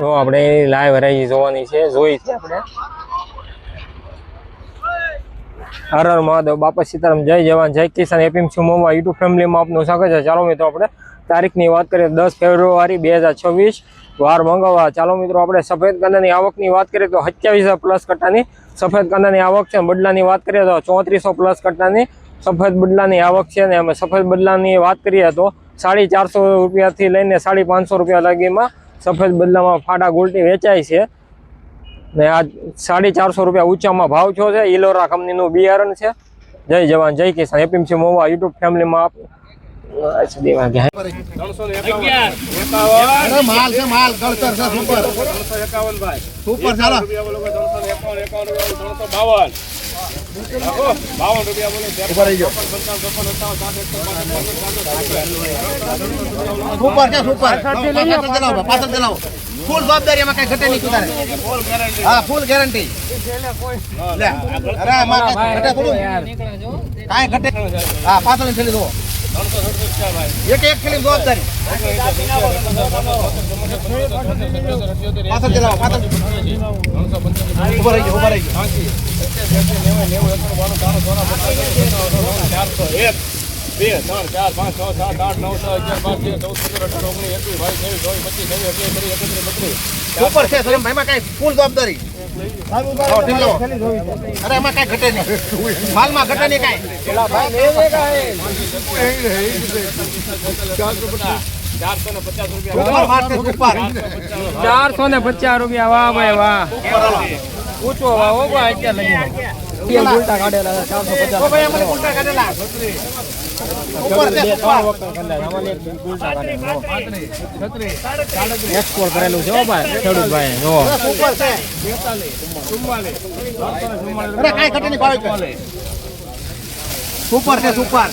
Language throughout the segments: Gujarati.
તો આપણે લાઈવ હરાઈ જોવાની છે, જોઈ છે આપણે। હર હર મહાદેવ, બાપા સીતારામ, જય જવાન જય કિસાન, એપીએમસી મહુવા યુટ્યુબ ફેમિલીમાં આપનું સ્વાગત છે। ચાલો મિત્રો આપણે તારીખની વાત કરીએ 10 ફેબ્રુઆરી 2026 વાર મંગળવાર। ચાલો મિત્રો આપણે સફેદ કાંદાની આવકની વાત કરીએ તો 2700 પ્લસ કટ્ટાની સફેદ કાંદાની આવક છે। બદલાની વાત કરીએ તો 3400 પ્લસ કટ્ટાની સફેદ બદલાની આવક છે। અને અમે સફેદ બદલાની વાત કરીએ તો 450 રૂપિયાથી લઈને 550 રૂપિયા લગીમાં સફેદ બદલામાં ફાટા ગુલટી વેચાય છે। ને આ 450 રૂપિયા ઊંચામાં ભાવ છો છે। ઇલોરા કંપનીનું બિયારણ છે। જય જવાન જય કિસાન, એપીએમસી મહુવા યુટ્યુબ ફેમિલીમાં આપ फुल जवाबदारी में कहीं घटे नहीं सुधारे। हाँ फुल गारंटी। अरे घटे थोड़ू कहीं घटे। हाँ पासल थैली दो एक थैली जवाबदारी पासल चलाओ पासल ऊपर आई ऊपर आई 2 3 4 5 6 7 8 9 10 11 12 13 14 15 16 17 18 19 20 21 22 23 24 25 26 27 28 29 30 31 32 ऊपर से सर भाई में कहीं फुल जवाबदारी। अरे में कहीं घटे नहीं, माल में घटे नहीं कहीं। 450 रुपया। वाह भाई वाह, ऊंचो वाह हो भाई क्या लगी उल्टा काटेला 450 भाई हमने उल्टा काटेला ऊपर से उल्टा काटेला एक्सपोर्ट करेલું છે ભાઈ ખેડૂત ભાઈ જો ऊपर से 44 अरे काई घटे नहीं भाव सुपर से सुपर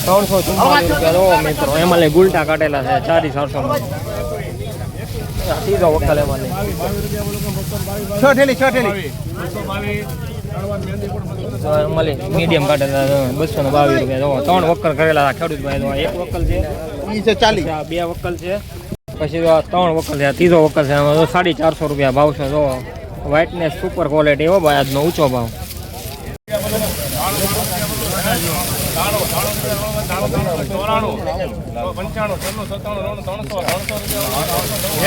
344 રૂપિયા જો મિત્રો એમાં લે ગુલટા કાટેલા છે 450 સીધો વકલ એમાં લે 6 થેલી 6 થેલી મળી મીડિયમ કાટેલા 222 રૂપિયા જો 3 વકલ કરેલા ખેડૂત ભાઈ જો એક વકલ છે ઈ છે 40 બે વકલ છે પછી 3 વકલ છે ત્રીજો વકલ છે એમાં 450 રૂપિયા ભાવ છે જો વ્હાઇટનેસ સુપર ક્વોલિટી હો ભાઈ આજનો ઊંચો ભાવ।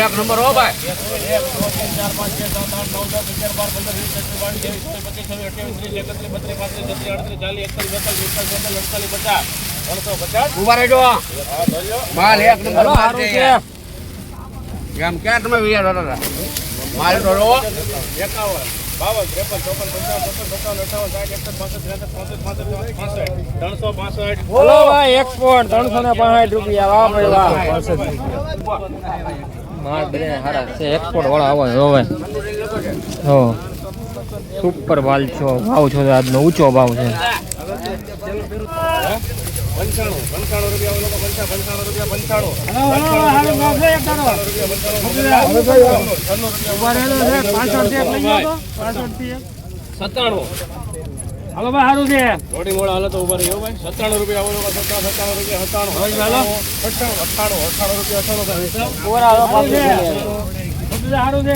एक नंबर हो भाई माल एक नंबर हम क्या तुम्हें माल तो लो 52 બોલો ભાઈ એક્સપોર્ટ 365 રૂપિયા। વાહ ભાઈ વાહ, માર બને હારા છે એક્સપોર્ટ વાળા આવે હવે હો સુપર માલ છો ભાવ છો આજનો ઊંચો ભાવ છે। 95 રૂપિયા ઓલો 95 રૂપિયા 97 હાલો ભાઈ સારું છે થોડી મોડા હાલો તો ઉભા રહ્યો ભાઈ 97 રૂપિયા ઓલો 97 રૂપિયા 97 હાલો 98 રૂપિયા 98 ઓરા હાલો પાછું સારું છે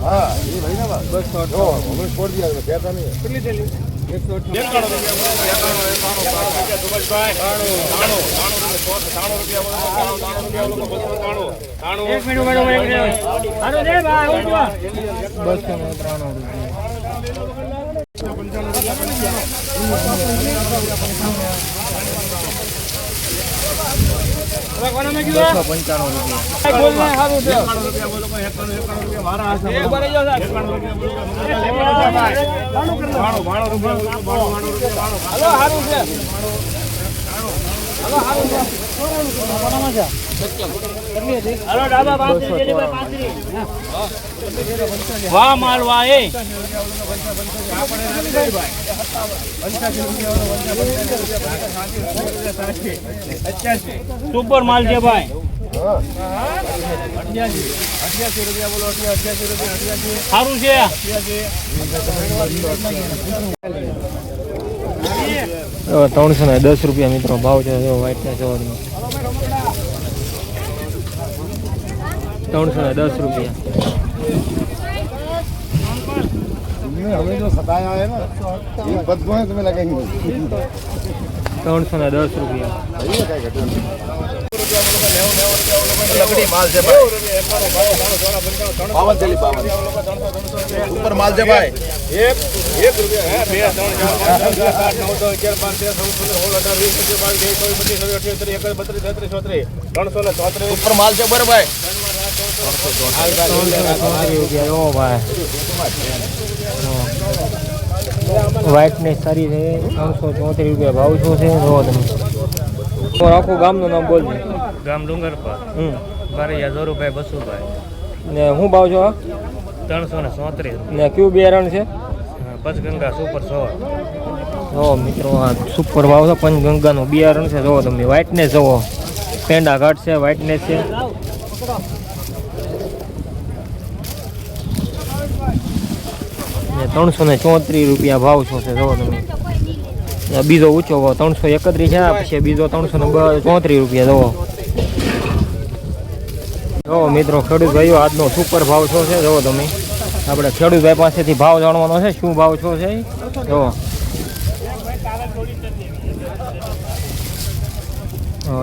હા એ ભાઈ ના બસ જો અમે છોડ દિયા બેઠા નહીં કેટલી થેલી 198 वाह माल वाह सुपर माल है भाई 88 रुपया बोलो 88 रुपया सारू છે 310 રૂપિયા મિત્રો ભાવ છે જો વ્હાઈટ ને જો 310 રૂપિયા. हमें जो सताया है ना ये बदबू है तुम्हें लगेंगे 310 રૂપિયા. लकड़ी माल से भाई पावन चली पावन ऊपर माल से भाई એક રૂપિયા હે 2 3 4 ऊपर माल से ऊपर भाई 334 રૂપિયા. ઓ ભાઈ વ્હાઇટનેસ સારી છે. 334 રૂપિયા ભાવ શું છે જોવો તમે. આખું ગામનું નામ બોલજો. ગામ ડુંગરપર મારે 1000 રૂપિયા 200 ભાઈ ને શું ભાવ છો? 334 ને કયું બિયારણ છે? પંચગંગા સુપર 100. જો મિત્રો આ સુપર ભાવ છે. પંચગંગાનું બિયારણ છે. જોવો તમે વ્હાઇટનેસ જોવો. પેંડા ઘાટ છે, વ્હાઇટનેસ છે. ને 334 રૂપિયા ભાવ શું છે જોવો તમે. બીજો ઊંચો ભાવ 331 છે. પછી બીજો 334 રૂપિયા જોવો. જો મિત્રો ખેડૂત ભાઈઓ આજનો સુપર ભાવ શું છે જોવો તમે. આપણે ખેડૂત ભાઈ પાસેથી ભાવ જાણવાનો છે. શું ભાવ શું છે જોવો.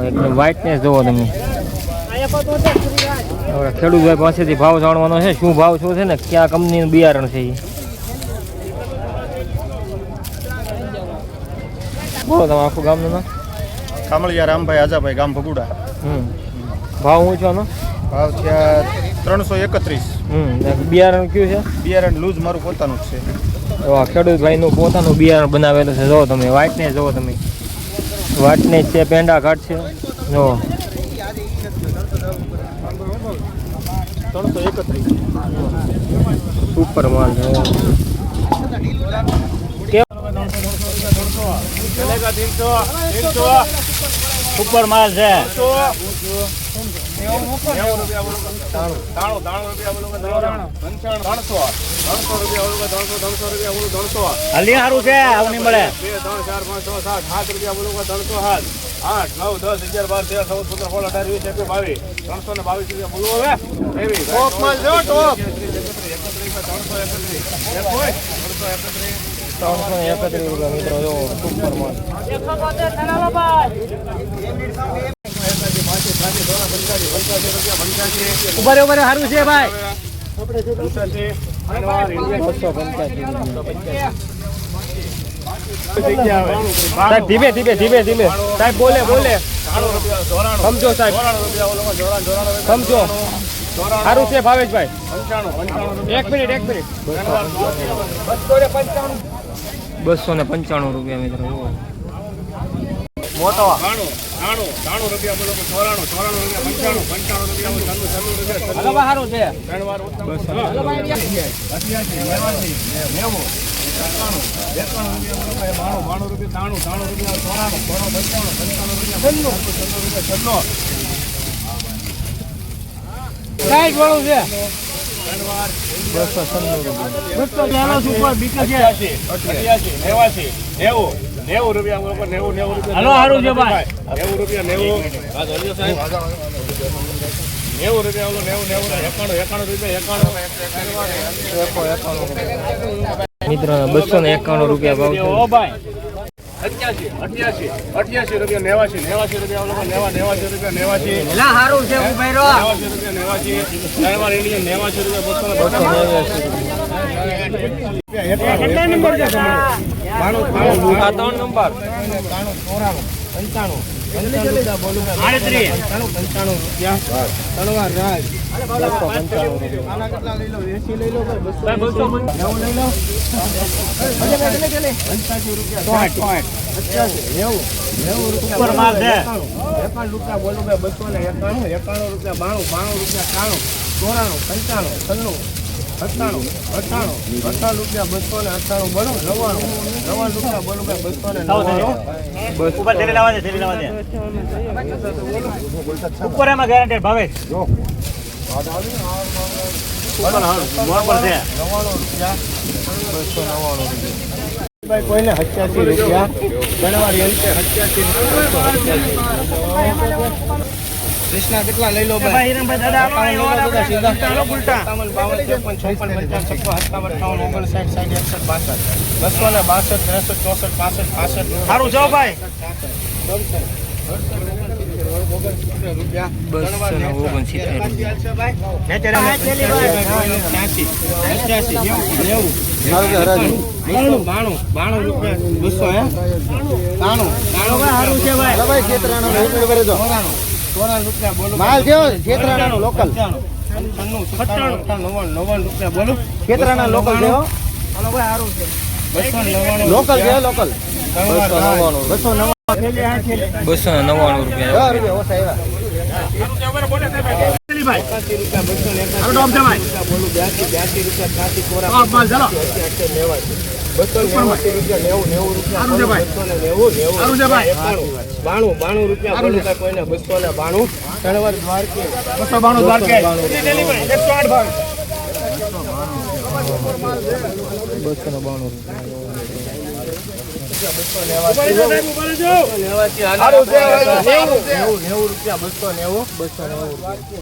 એકદમ વ્હાઇટનેસ જોવો તમે. આપણે ખેડૂત ભાઈ પાસેથી ભાવ જાણવાનો છે. શું ભાવ શું છે ને કયા કંપનીનું બિયારણ છે એ બોલો તમે આખું ગામનું નામ. કામળિયા રામભાઈ આજાભાઈ ગામ ભગુડા ભાવ ઊંચોનો ભાવ છે 331 બિયારણ કયું છે? બિયારણ લૂઝ મારું પોતાનું જ છે. ખેડૂત ભાઈનું પોતાનું બિયારણ બનાવેલું છે. જો તમે વ્હાઇટનેસ જોવો તમે. વ્હાઇટનેસ છે, પેંડા ઘાટ છે. જો 331 સુપર માલ છે. ચલેગા 300 સુપર માલ છે. 90 રૂપિયા બોલો. 300 રૂપિયા બોલો. 300 હાલી સારું છે આવની મળે 2 3 4 5 6 7 રૂપિયા બોલો. 307 8 9 10 11 12 13 14 15 16 18 20 21 22 322 રૂપિયા બોલો. હવે એવી ટોપ માલ જો ટોપ 331 રૂપિયા મિત્રો. જો સુપર માલ. ઉપર ઉપર સારું છે ભાઈ. 285 સાહેબ ધીમે ધીમે ધીમે ધીમે સાહેબ બોલે સમજો સાહેબ સમજો. સારું છે ભાવેશભાઈ. 1 મિનિટ 295 રૂપિયા મિત્રો. મોટો 93 રૂપિયા બોલો. 94 રૂપિયા 95 રૂપિયા 96 રૂપિયા 96 રૂપિયા સારું છે. હાલો સારું છે ભાઈ. 90 રૂપિયા 90 મિત્રો 291 રૂપિયા ભાવ છે. ઓ ભાઈ 88 રૂપિયા 89 રૂપિયા 89 રૂપિયા 89 સારું છે ભાઈ રો 89 નંબર છે તમારો. 3 નંબર ઉપર માલ છે. 51 રૂપિયા બોલું 291 91 રૂપિયા 92 92 રૂપિયા 95 રૂપિયા 98 બોલો 99 રૂપિયા બોલું 290 ઉપર તેરી લાવવા દે ઉપર એમાં ગેરંટેડ ભાવે નોર્મલ છે. 290 ભાઈ કોઈને 87 રૂપિયા ગણવારી અંતે 87 કૃષ્ણા કેટલા લઈ લો ભાઈ હિરમભાઈ દાદા ચાલો ઉલટા 57 52 53 54 55 56 58 59 60 61 62 63 64 65 65 સારું જાઓ ભાઈ માલ કેવો છેતરાણાનો લોકલ છેતરાણા લોકલ છે લોકલ છે લોકલ 299 રૂપિયા 10 રૂપિયા ઓછા બાણું રૂપિયા બોલું કાંઈ કોઈને 292 તળવર દ્વારકે 292 દ્વારકે 290 રૂપિયા 290